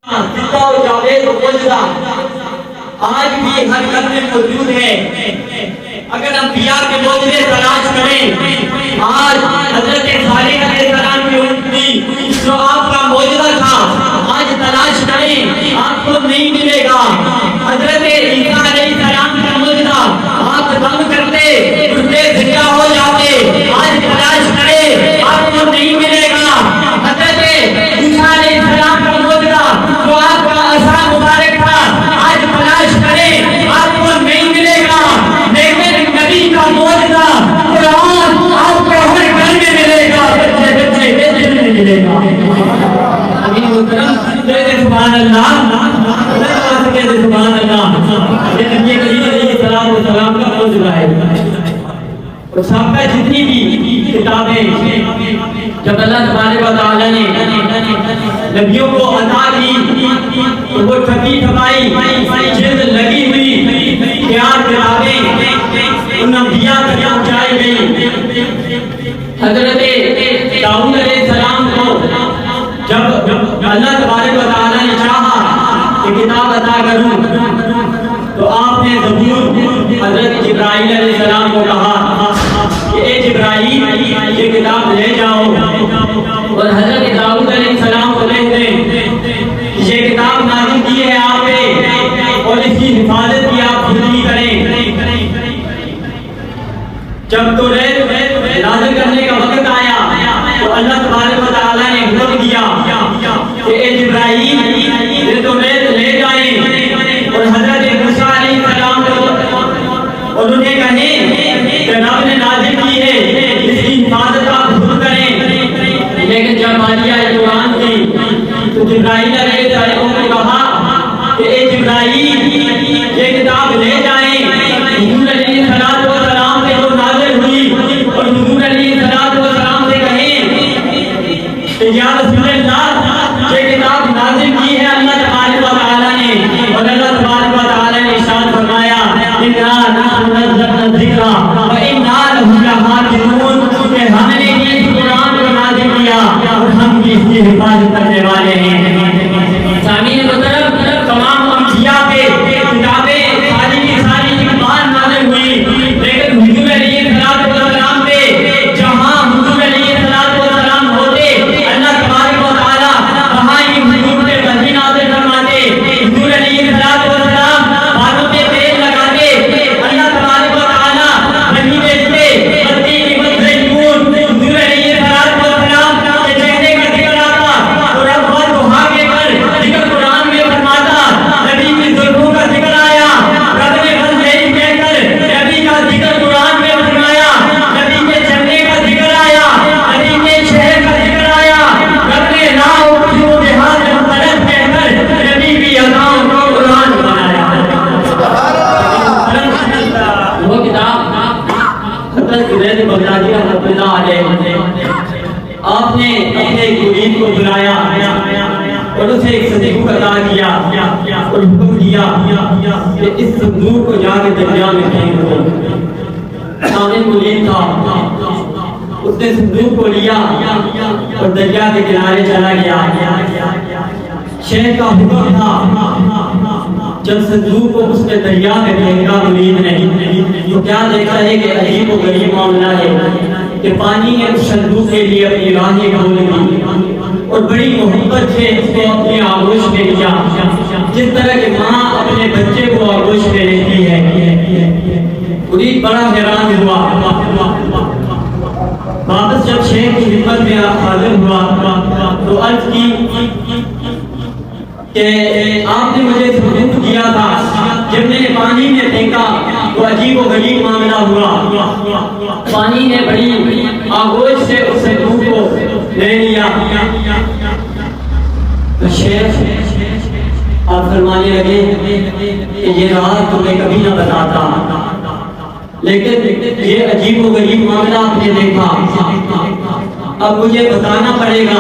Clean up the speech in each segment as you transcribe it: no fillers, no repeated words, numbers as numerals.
زندہ و جاوید و موجودہ آج بھی ہر گھر میں موجود ہے. اگر انبیاء کے معجزے تلاش کریں، آج حضرت صالح علیہ السلام کی امتی جو آپ کا معجزہ تھا آج تلاش کریں آپ کو نہیں ملے گا. حضرت عیسیٰ علیہ السلام کا معجزہ آپ دم کرتے مردے زندہ ہو جاتے، آج تلاش کریں آپ کو نہیں ملے گا. حضرت عیسیٰ علیہ السلام کا معجزہ جو آپ کا عصا مبارک تھا آج تلاش کریں آپ کو نہیں ملے گا. لیکن نبی کا معجزہ قرآن آپ کو ہر گھر میں ملے گا، بچے بچے بچے میں ملے گا. امین محترم کہتے سبحان اللہ، کہتے سبحان اللہ. یہ نبی کریم علیہ السلام کا معجزہ ہے. اور سابقہ جتنی بھی کتابیں جب اللہ تبارک و تعالی نے نبیوں کو عطا کی تو وہ ٹھپی ٹھپائی جلد لگی ہوئی تیار کتابیں ان انبیاء تک پہنچائی گئی. حضرت داؤد علیہ السلام کو جب اللہ تبارک و تعالی نے چاہا کہ کتاب عطا کروں تو آپ نے زبور حضرت جبرائیل علیہ السلام کو کہا کہ اے جبرائیل یہ کتاب لے جاؤ اور حضرت داؤد علیہ السلام کو لے دیں. یہ کتاب نازل کی ہے آپ پہ اور اس کی حفاظت بھی آپ خود ہی کریں. جب تو نازل کرنے کا وقت آیا تو اللہ تبارک و تعالی نے حکم دیا کہ اے جبرائیل یہ تو لے جائیں اور حضرت موسیٰ علیہ السلام کو اور انہیں کہیں کہ رب نے نازل کی ہے اس کی حفاظت آپ خود کریں. لیکن جب مالیہ قرآن تھی تو جبرائیل علیہ السلام کو کہا کہ اے جبرائیل یہ کتاب لے جائیں. حضور علیہ السلام سے جو نازل ہوئی اور حضور علیہ السلام سے کہیں کہ یا رسول اللہ یہ کتاب نازل کی ہے اللہ تبارک و تعالی نے اور اللہ تبارک و تعالی نے ارشاد فرمایا اِنَّا نَحْنُ نَزَّلْنَا الذِّكْرَ وَإِنَّا لَهُ لَحَافِظُونَ کہ ہم نے اس قرآن کو نازل کیا اور ہم بھی اس کی حفاظت کرنے والے ہیں. سامعین محترم تمام انبیاء پہ کتابیں ساری کی ساری ایمان نازل ہوئی لیکن حضور علیہ السلام پہ جہاں حضور علیہ السلام ہوتے اللہ تبارک و تعالی وہاں ہی حضور پہ وحی نازل فرماتے. حضور علیہ السلام باتوں پہ تیل لگاتے اللہ تبارک و تعالی وحی بھیجتے والتین والزیتون. حضور علیہ السلام کے چہرے کا ذکر آتا اور اب وہ دعا کے کر ذکر قرآن میں فرماتا. نبی کی زلفوں کا ذکر آیا رب نے واللیل کہہ کر نبی کا ذکر قرآن میں فرمایا. نبی کے چہرے کا ذکر آیا، نبی کے شہر کا ذکر آیا. رب نے لا اقسم بہذا البلد کہہ کر نبی کی اداؤں کو قرآن بنایا. وہ کتاب حضرت جنید بغدادی رحمۃ اللہ علیہ آپ نے اپنے مرید کو بلایا اور اسے ایک صندوق عطا کیا اور حکم دیا کہ اس صندوق کو جا کے دریا میں پھینک دو. سامنے مرید تھا، اس نے صندوق کو لیا اور دریا کے کنارے چلا گیا. شیخ کا حکم تھا جب صندوق کو اس نے دریا میں پھینکا مرید نے تو کیا دیکھا ہے کہ عجیب و غریب معاملہ ہے کہ پانی نے اس صندوق کے لیے اپنی راہیں کھول دی اور بڑی محبت سے اس کو اپنے آغوش میں لیا جس طرح کہ ماں اپنے بچے کو آغوش میں لیتی ہے. مرید بڑا حیران ہوا. واپس جب شیخ کی خدمت میں حاضر ہوا تو عرض کی کہ آپ نے مجھے صندوق دیا تھا، جب میں نے پانی میں پھینکا تو عجیب و غریب معاملہ ہوا. پانی نے بڑی آغوش سے اس صندوق کو لے لیا. تو شیخ آپ فرمانے لگے کہ یہ راز تمہیں کبھی نہ بتاتا لیکن یہ عجیب و غریب معاملہ آپ نے دیکھا، اب مجھے بتانا پڑے گا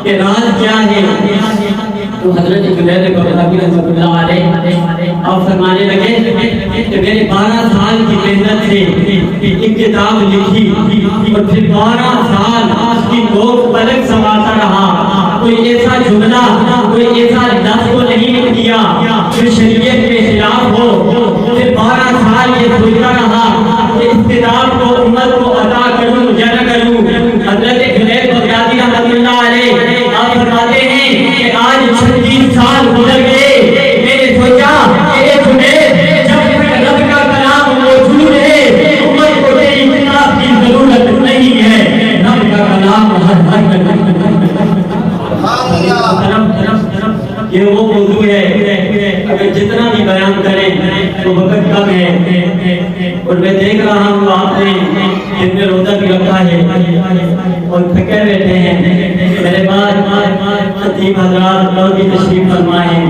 کہ راز کیا ہے. تو حضرت جنید بغدادی رحمۃ اللہ علیہ آپ فرمانے لگے کہ میں نے 12 سال کی محنت سے ایک کتاب لکھی اور پھر 12 سال اس کی گوشت پلک سنبھالتا رہا کوئی ایسا جملہ کوئی ایسا لفظ کو نہیں لکھ دیا جو شریعت کے خلاف ہو پھر 12 سال یہ سوچتا رہا کہ اس کتاب کو امت کو عطا کروں یا نہ کروں حضرت جنید بغدادی رحمۃ اللہ علیہ آپ فرماتے ہیں کہ آج 36 سال گزر گئے میں نے سوچا کہ اے جنید جب تک رب کا کلام موجود ہے امت کو تیری کتاب کی ضرورت نہیں ہے رب کا کلام یہ وہ موضوع ہے اگر جتنا بھی بیان کریں تو وقت کم ہے اور میں دیکھ رہا ہوں آپ نے جن میں روزہ بھی رکھا ہے اور تھکے بیٹھے ہیں میرے بعد خطیب حضرات اور بھی تشریف فرمائیں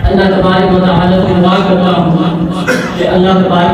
اللہ تبارک و تعالی سے دعا کرتا ہوں کہ اللہ تبارک